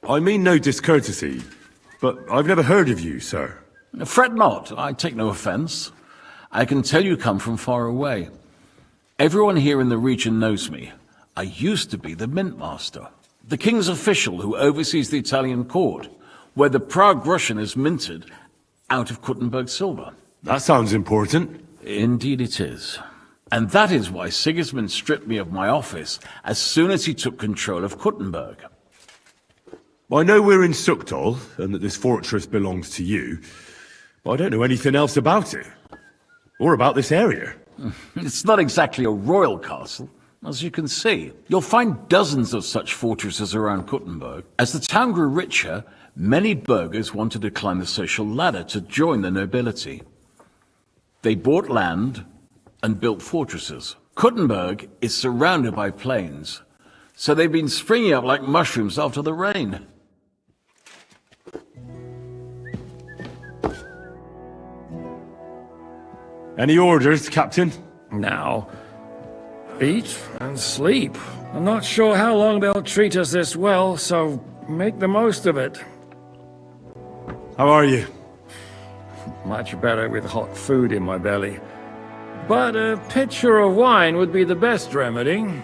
I mean no discourtesy, but I've never heard of you, sir. Fret not, I take no offense. I can tell you come from far away. Everyone here in the region knows me. I used to be the Mint Master, the king's official who oversees the Italian court, where the Prague Russian is minted out of Kuttenberg silver. That sounds important. Indeed it is. And that is why Sigismund stripped me of my office as soon as he took control of Kuttenberg. I know we're in Sukdal, and that this fortress belongs to you, but I don't know anything else about it. Or about this area. It's not exactly a royal castle, as you can see. You'll find dozens of such fortresses around Kuttenberg. As the town grew richer, many burghers wanted to climb the social ladder to join the nobility. They bought land and built fortresses. Kuttenberg is surrounded by plains, so they've been springing up like mushrooms after the rain. Any orders, Captain? Now, eat and sleep. I'm not sure how long they'll treat us this well, so make the most of it. How are you? Much better with hot food in my belly. But a pitcher of wine would be the best remedy.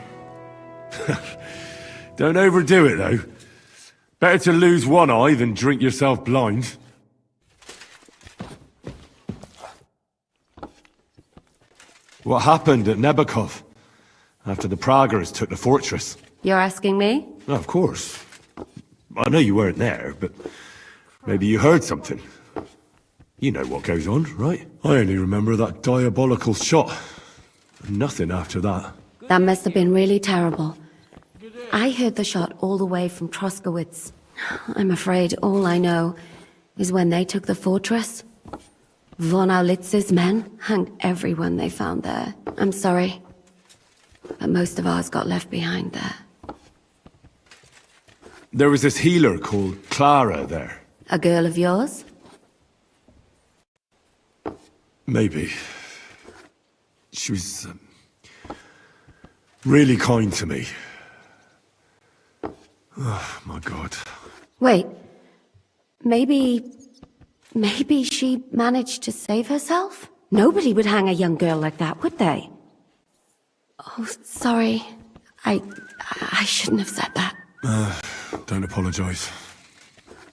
Don't overdo it, though. Better to lose one eye than drink yourself blind. What happened at Nebakov after the Praguers took the fortress? You're asking me? Oh, of course. I know you weren't there, but maybe you heard something. You know what goes on, right? I only remember that diabolical shot. Nothing after that. That must have been really terrible. I heard the shot all the way from Troskowitz. I'm afraid all I know is when they took the fortress, Von Aulitz's men hanged everyone they found there. I'm sorry, but most of ours got left behind there. There was this healer called Clara there. A girl of yours? Maybe. She was really kind to me. Oh, my God. Wait, maybe she managed to save herself? Nobody would hang a young girl like that, would they? Oh, sorry. I shouldn't have said that. Don't apologize.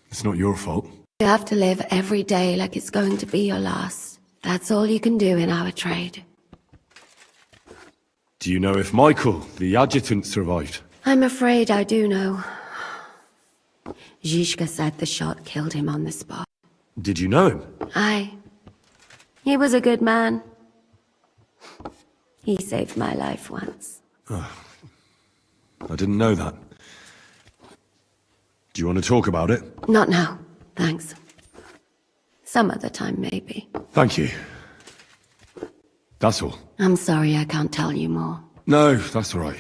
It's not your fault. You have to live every day like it's going to be your last. That's all you can do in our trade. Do you know if Michael, the adjutant, survived? I'm afraid I do know. Zizka said the shot killed him on the spot. Did you know him? Aye. He was a good man. He saved my life once. I didn't know that. Do you want to talk about it? Not now, thanks. Some other time, maybe. Thank you. That's all. I'm sorry I can't tell you more. No, that's all right.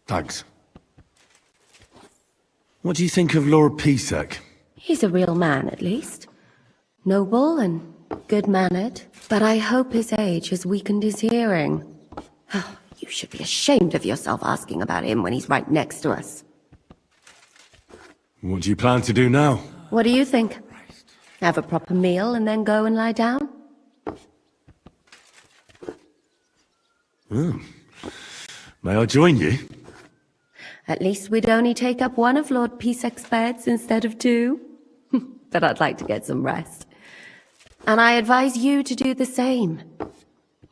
Thanks. What do you think of Lord Pisek? He's a real man, at least. Noble and good-mannered. But I hope his age has weakened his hearing. You should be ashamed of yourself asking about him when he's right next to us. What do you plan to do now? What do you think? Have a proper meal and then go and lie down? May I join you? At least we'd only take up one of Lord Pisek's beds instead of two. But I'd like to get some rest. And I advise you to do the same.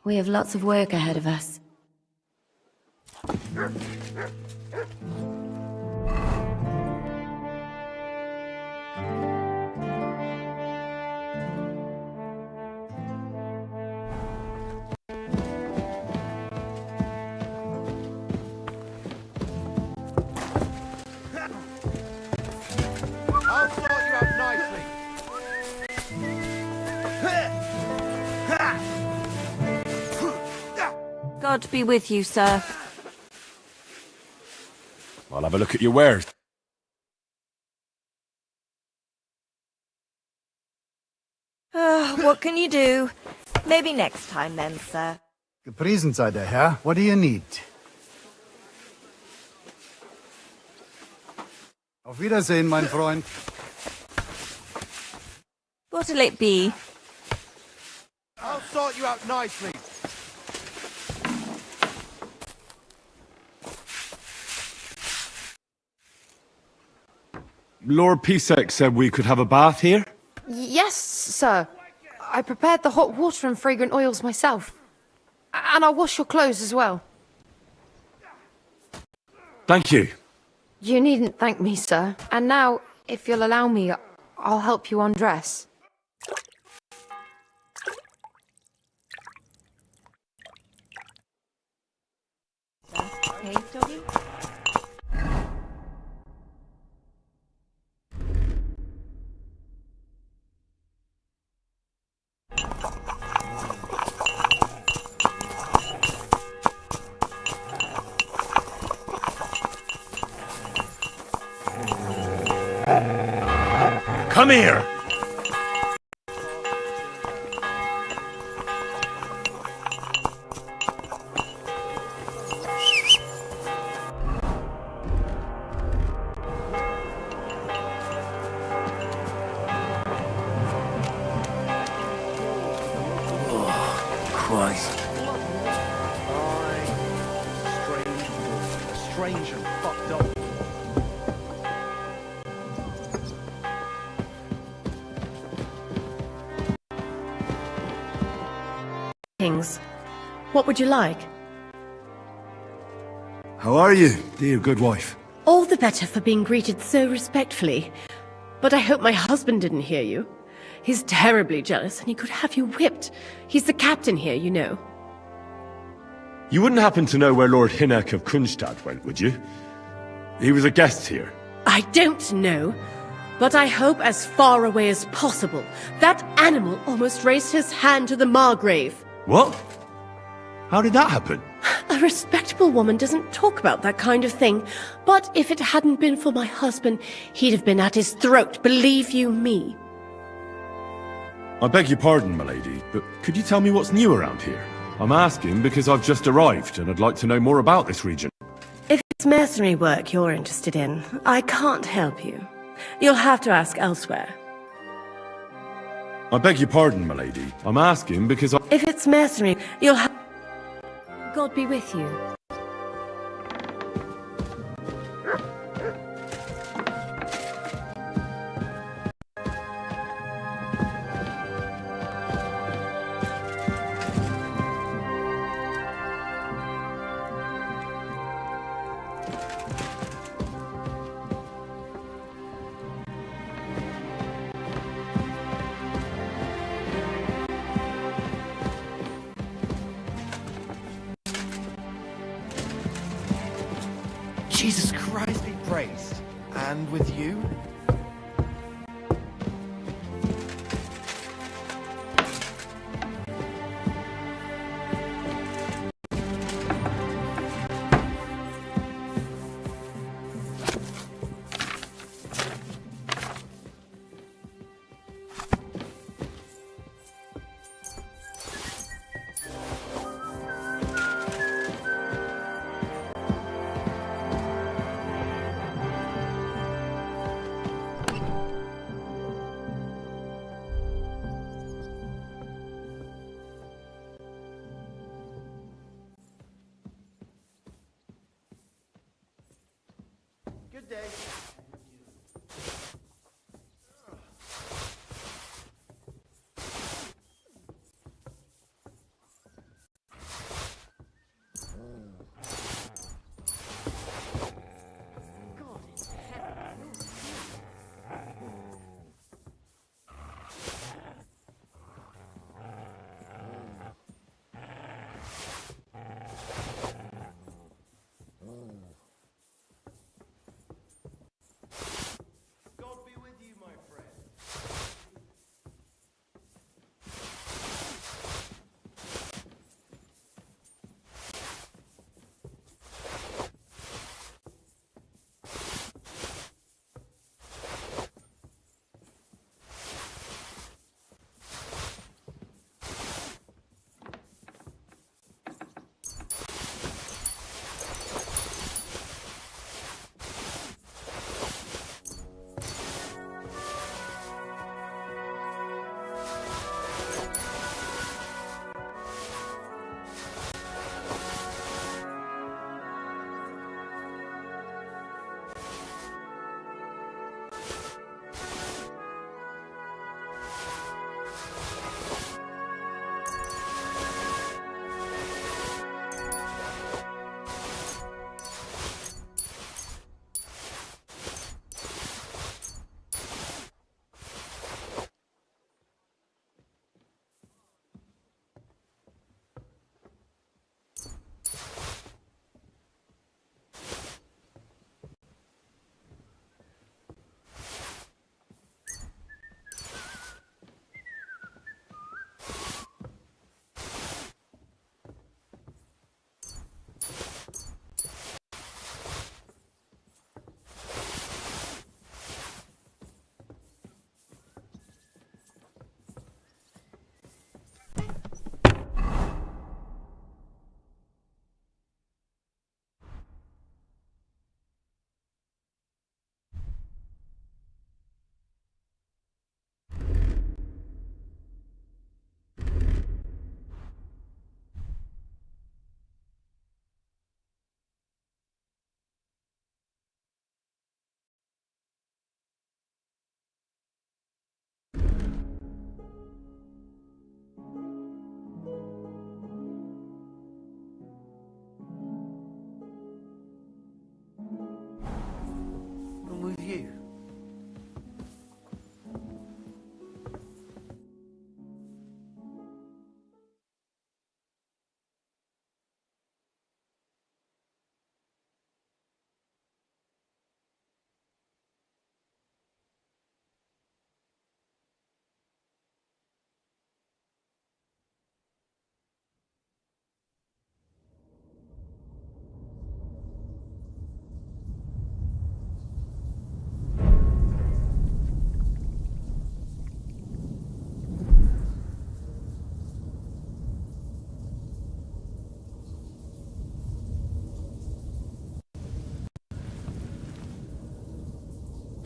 We have lots of work ahead of us. I'll sort you out nicely. God be with you, sir. I'll have a look at your wares. What can you do? Maybe next time then, sir. Gepriesen sei der Herr. What do you need? Auf Wiedersehen, mein Freund. What'll it be? I'll sort you out nicely. Lord Pisek said we could have a bath here? Yes, sir. I prepared the hot water and fragrant oils myself. And I'll wash your clothes as well. Thank you. You needn't thank me, sir. And now, if you'll allow me, I'll help you undress. Hey, doggy? Come here! Christ. Strange and fucked up. Kings. What would you like? How are you, dear good wife? All the better for being greeted so respectfully. But I hope my husband didn't hear you. He's terribly jealous and he could have you whipped. He's the captain here, you know. You wouldn't happen to know where Lord Hinnek of Kunstad went, would you? He was a guest here. I don't know, but I hope as far away as possible. That animal almost raised his hand to the Margrave. What? How did that happen? A respectable woman doesn't talk about that kind of thing. But if it hadn't been for my husband, he'd have been at his throat, believe you me. I beg your pardon, milady, but could you tell me what's new around here? I'm asking because I've just arrived and I'd like to know more about this region. If it's mercenary work you're interested in, I can't help you. You'll have to ask elsewhere. I beg your pardon, milady. I'm asking because I... If it's mercenary, you'll have... God be with you. Jesus Christ be praised. And with you?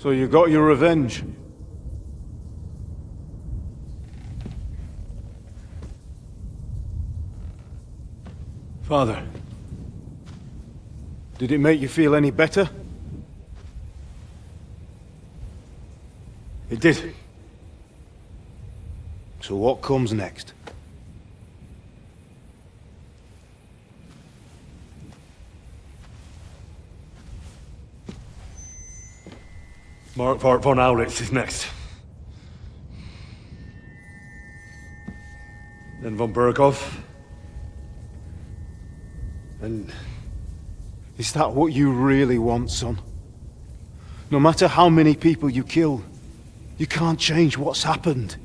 So you got your revenge? Father, did it make you feel any better? It did. So what comes next? Mark von Aulitz is next. Then von Berghoff. And is that what you really want, son? No matter how many people you kill, you can't change what's happened.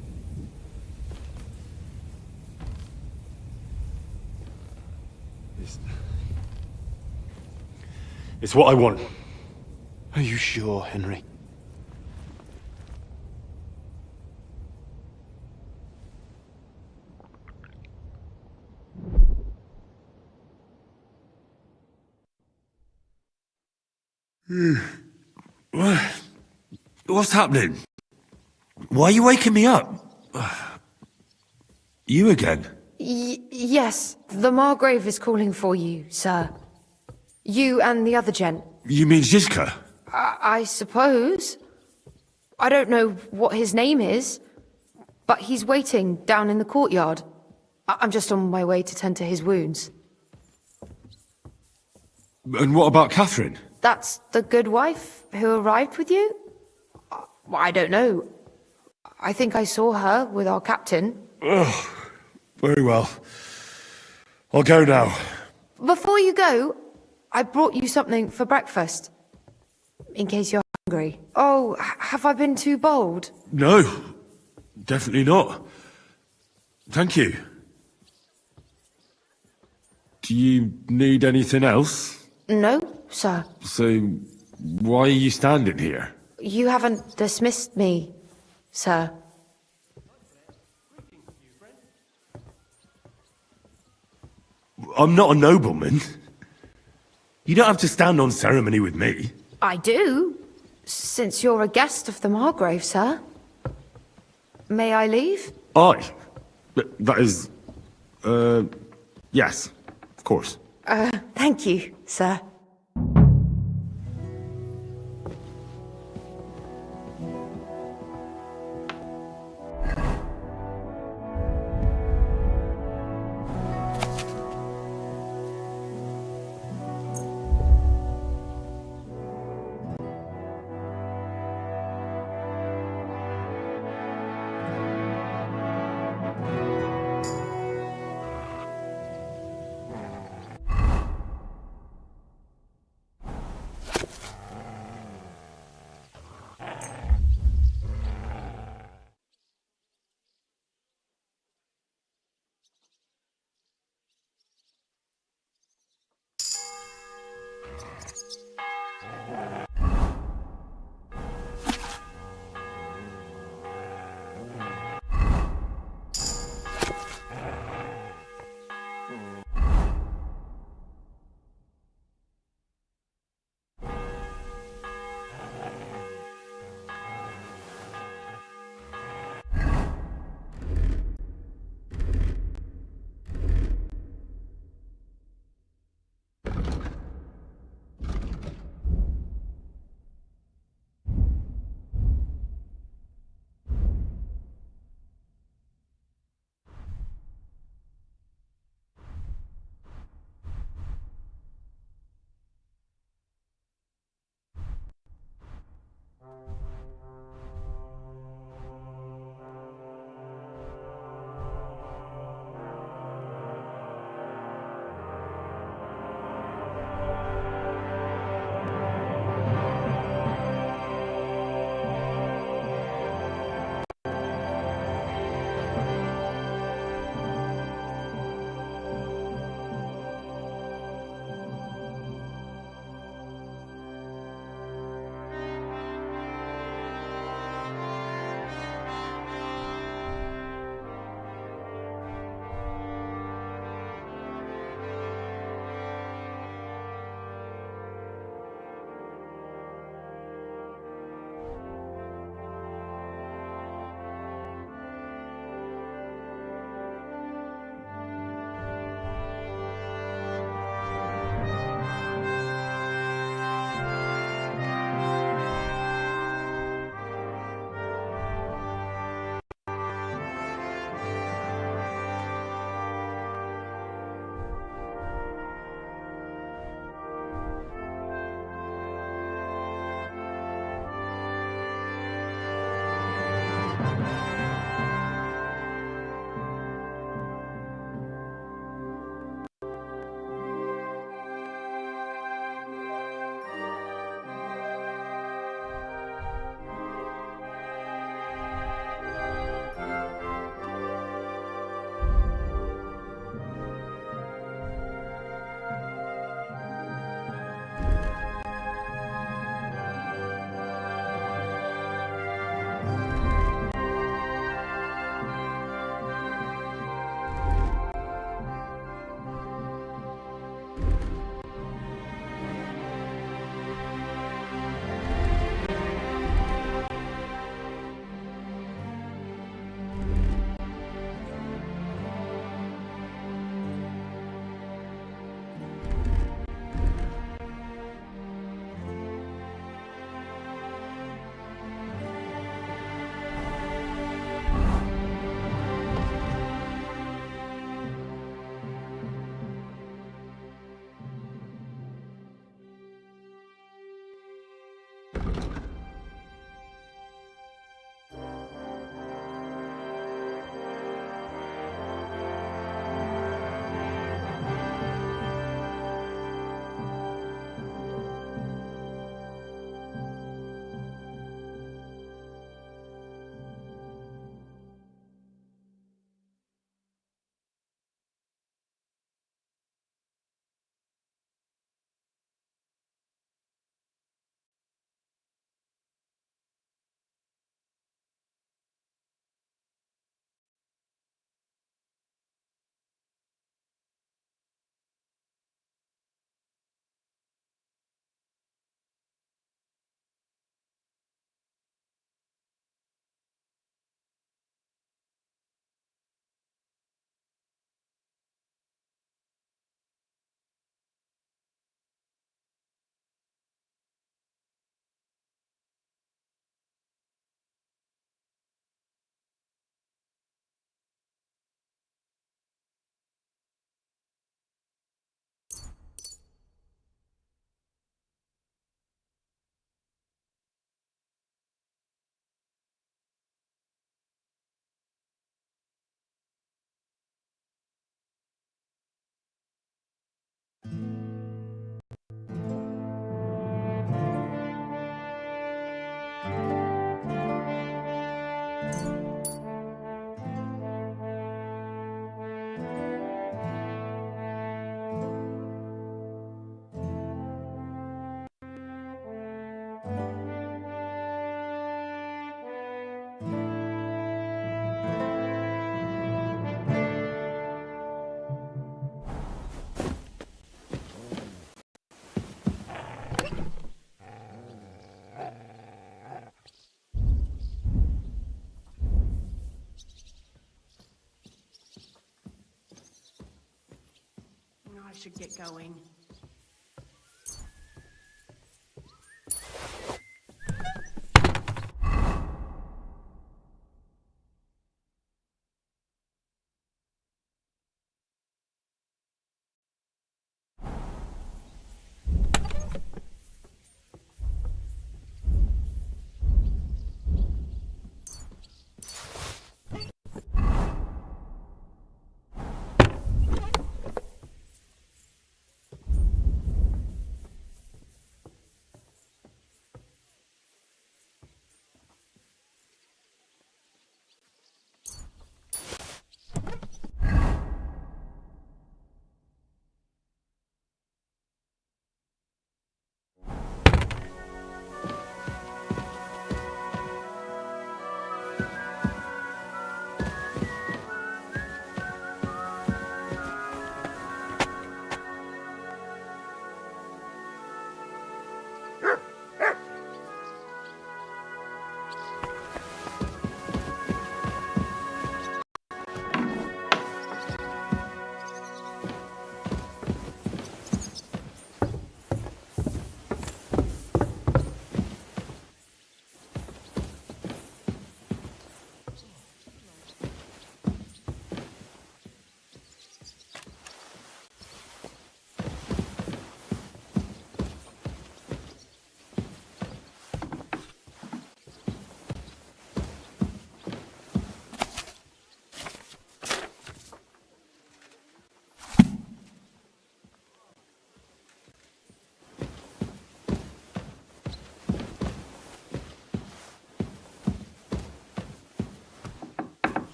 It's what I want. Are you sure, Henry? What's happening? Why are you waking me up? You again? Yes, the Margrave is calling for you, sir. You and the other gent. You mean Ziska? I suppose. I don't know what his name is, but he's waiting down in the courtyard. I'm just on my way to tend to his wounds. And what about Catherine? That's the good wife who arrived with you? I don't know. I think I saw her with our captain. Very well. I'll go now. Before you go, I brought you something for breakfast. In case you're hungry. Oh, have I been too bold? No, definitely not. Thank you. Do you need anything else? No, sir. So, why are you standing here? You haven't dismissed me, sir. I'm not a nobleman. You don't have to stand on ceremony with me. I do, since you're a guest of the Margrave, sir. May I leave? That is... yes, of course. Thank you, sir. should get going.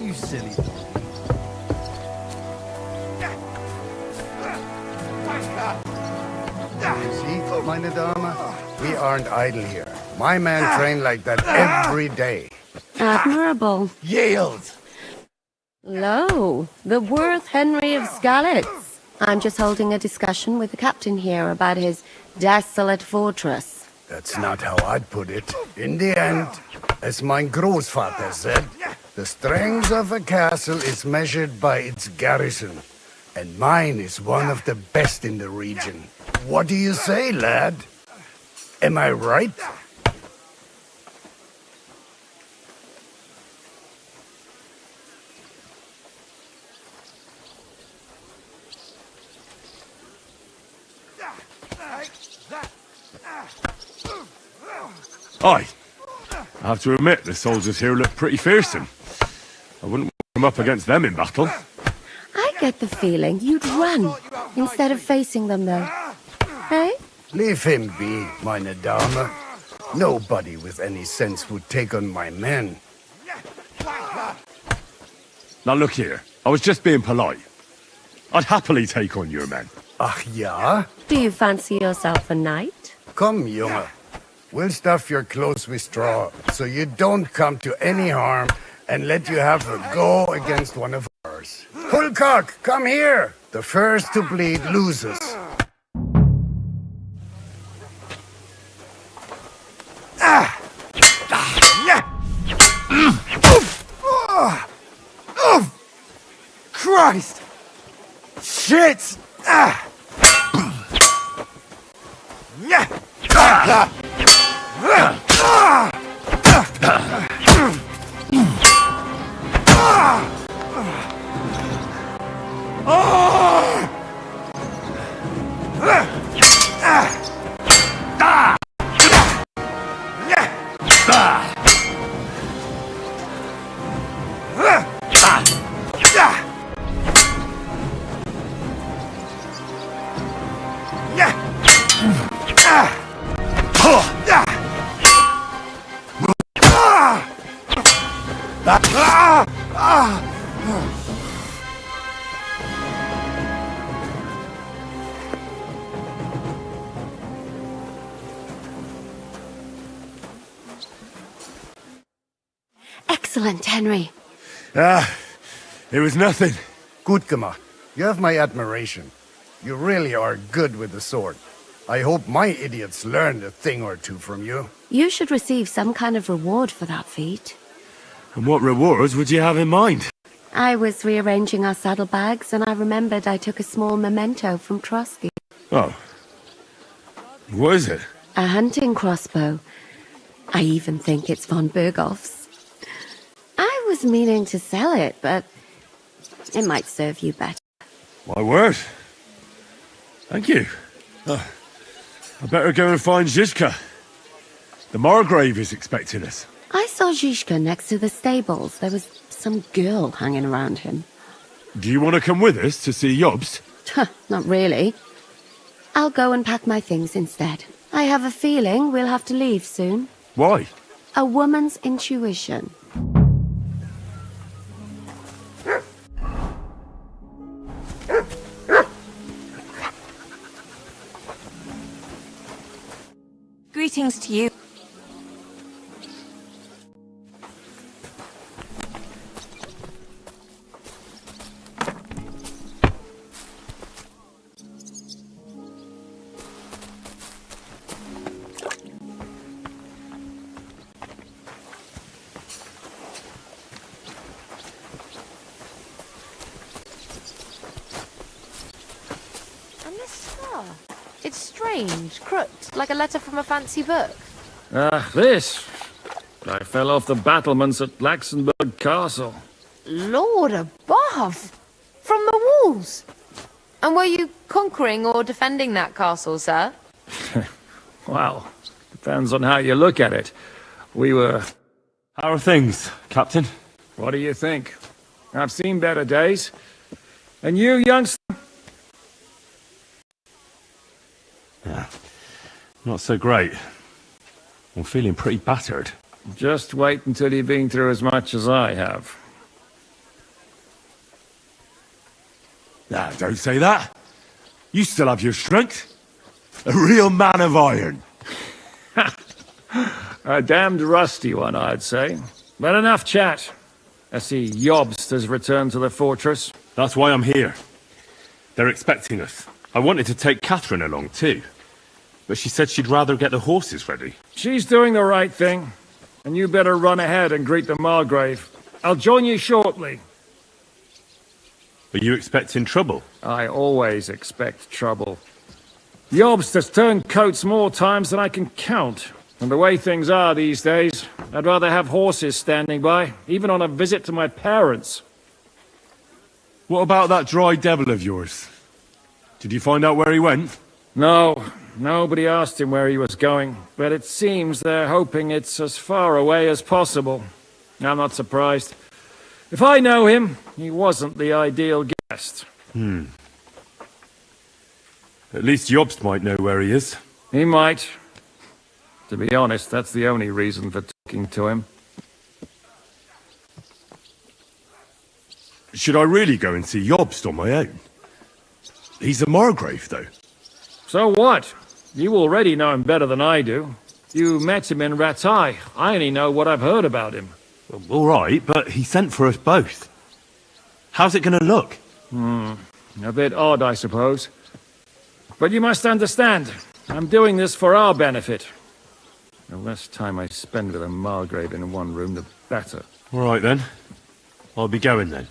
You silly. See, meine Dame? We aren't idle here. My men train like that every day. Admirable. Yield! Lo, the Worth Henry of Skalitz. I'm just holding a discussion with the captain here about his desolate fortress. That's not how I'd put it. In the end, as mein Großvater said, the strength of a castle is measured by its garrison. And mine is one of the best in the region. What do you say, lad? Am I right? Aye. I have to admit, the soldiers here look pretty fearsome. I wouldn't come up against them in battle. I get the feeling you'd run instead of facing them, though. Hey? Leave him be, meine Dame. Nobody with any sense would take on my men. Now look here, I was just being polite. I'd happily take on your men. Ach ja? Do you fancy yourself a knight? Come, Junge. We'll stuff your clothes with straw, so you don't come to any harm, and let you have a go against one of ours. Hulcock, come here! The first to bleed loses. Christ! Shit! Ah! Excellent, Henry. It was nothing. Gutkama, you have my admiration. You really are good with the sword. I hope my idiots learned a thing or two from you. You should receive some kind of reward for that feat. And what rewards would you have in mind? I was rearranging our saddlebags, and I remembered I took a small memento from Trotsky. Oh. What is it? A hunting crossbow. I even think it's von Berghoff's. I was meaning to sell it, but it might serve you better. My word. Thank you. I better go and find Zizka. The Margrave is expecting us. I saw Zizka next to the stables. There was some girl hanging around him. Do you want to come with us to see Jobst? Not really. I'll go and pack my things instead. I have a feeling we'll have to leave soon. Why? A woman's intuition. Greetings to you. And this scar? It's strange, crooked, like a letter from a fancy book. This. I fell off the battlements at Laxenburg Castle. Lord above! From the walls! And were you conquering or defending that castle, sir? Well, depends on how you look at it. We were... How are things, Captain? What do you think? I've seen better days. And you, youngster? Yeah. Not so great. I'm feeling pretty battered. Just wait until you've been through as much as I have. Don't say that. You still have your strength. A real man of iron. A damned rusty one, I'd say. But enough chat. I see Jobst has returned to the fortress. That's why I'm here. They're expecting us. I wanted to take Catherine along too, but she said she'd rather get the horses ready. She's doing the right thing. And you better run ahead and greet the Margrave. I'll join you shortly. Are you expecting trouble? I always expect trouble. Jobst has turned coats more times than I can count. And the way things are these days, I'd rather have horses standing by, even on a visit to my parents. What about that dry devil of yours? Did you find out where he went? No, nobody asked him where he was going, but it seems they're hoping it's as far away as possible. I'm not surprised. If I know him, he wasn't the ideal guest. At least Jobst might know where he is. He might. To be honest, that's the only reason for talking to him. Should I really go and see Jobst on my own? He's a Margrave, though. So what? You already know him better than I do. You met him in Rattay. I only know what I've heard about him. Well, all right, but he sent for us both. How's it going to look? A bit odd, I suppose. But you must understand, I'm doing this for our benefit. The less time I spend with a Margrave in one room, the better. All right, then. I'll be going then.